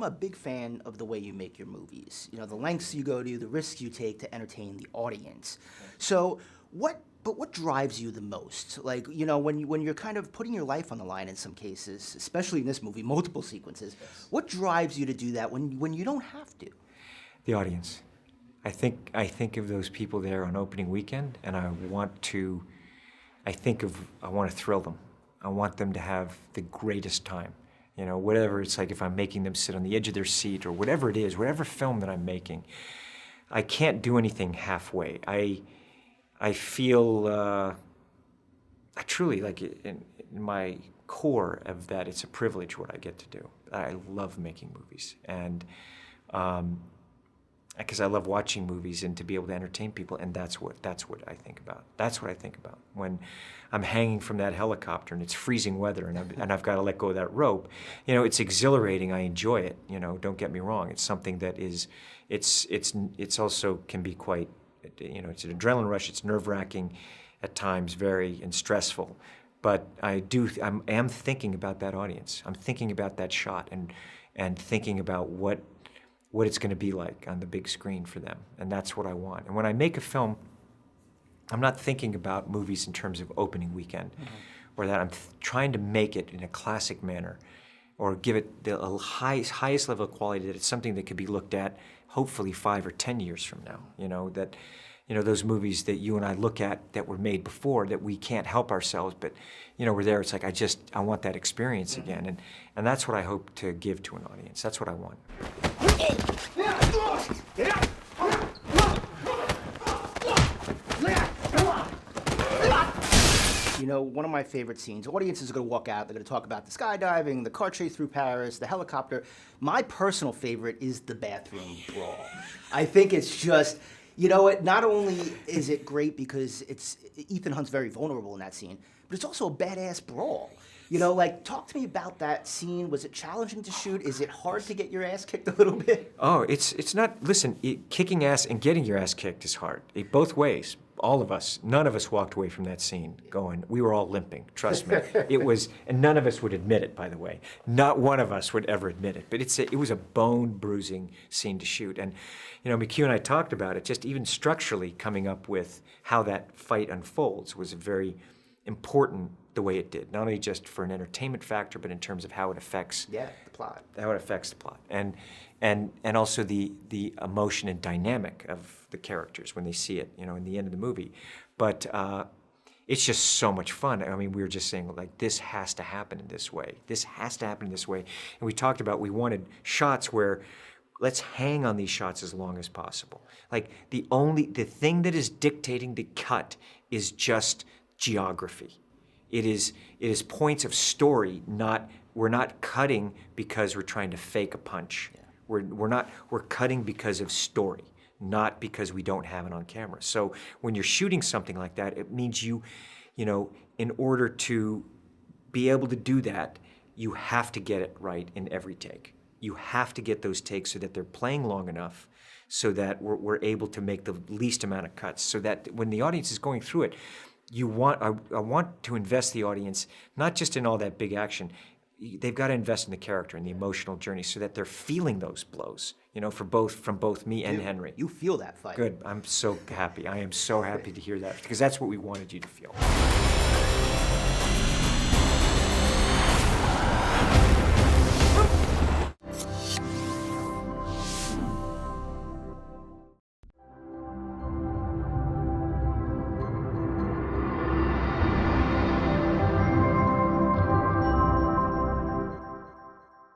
a big fan of the way you make your movies. You know, the lengths you go to, the risks you take to entertain the audience. So what drives you the most? Like, you know, when you're kind of putting your life on the line in some cases, especially in this movie, multiple sequences, what drives you to do that when you don't have to? The audience. I think of those people there on opening weekend, and I want to thrill them. I want them to have the greatest time. You know, whatever it's like, if I'm making them sit on the edge of their seat or whatever it is, whatever film that I'm making, I can't do anything halfway. I feel, I truly, like in my core of that, it's a privilege what I get to do. I love making movies, and because I love watching movies and to be able to entertain people, and that's what I think about. That's what I think about when I'm hanging from that helicopter and it's freezing weather and I've got to let go of that rope. You know, it's exhilarating. I enjoy it. You know, don't get me wrong. It's something that is, it's also can be quite, you know, it's an adrenaline rush. It's nerve-wracking at times, very and stressful. But I am thinking about that audience. I'm thinking about that shot and thinking about what it's going to be like on the big screen for them, and that's what I want. And when I make a film, I'm not thinking about movies in terms of opening weekend, or that I'm trying to make it in a classic manner, or give it the highest level of quality that it's something that could be looked at, hopefully 5 or 10 years from now. You know, that, you know, those movies that you and I look at that were made before that we can't help ourselves, but, you know, we're there. It's like I want that experience again, and that's what I hope to give to an audience. That's what I want. You know, one of my favorite scenes, audiences are going to walk out, they're going to talk about the skydiving, the car chase through Paris, the helicopter. My personal favorite is the bathroom brawl. I think it's just, you know what, not only is it great because Ethan Hunt's very vulnerable in that scene, but it's also a badass brawl. You know, like, talk to me about that scene. Was it challenging to shoot? Is it hard to get your ass kicked a little bit? Oh, it's not, listen, kicking ass and getting your ass kicked is hard. Both ways. All of us, none of us walked away from that scene going, we were all limping, trust me. It was, and none of us would admit it, by the way. Not one of us would ever admit it, but it was a bone-bruising scene to shoot. And, you know, McHugh and I talked about it, just even structurally coming up with how that fight unfolds was very important the way it did, not only just for an entertainment factor, but in terms of how it affects the plot. How it affects the plot, and also the emotion and dynamic of the characters when they see it, you know, in the end of the movie. But it's just so much fun. I mean, we were just saying, like, this has to happen in this way. This has to happen in this way. And we talked about, we wanted shots where let's hang on these shots as long as possible. Like, the thing that is dictating the cut is just geography. It is points of story, we're not cutting because we're trying to fake a punch. Yeah. We're cutting because of story, not because we don't have it on camera. So when you're shooting something like that, it means you know, in order to be able to do that, you have to get it right in every take. You have to get those takes so that they're playing long enough so that we're able to make the least amount of cuts, so that when the audience is going through it, I want to invest the audience, not just in all that big action. They've got to invest in the character and the emotional journey so that they're feeling those blows, you know, from both me and Henry. You feel that fight. Good. I'm so happy. I am so happy to hear that, because that's what we wanted you to feel.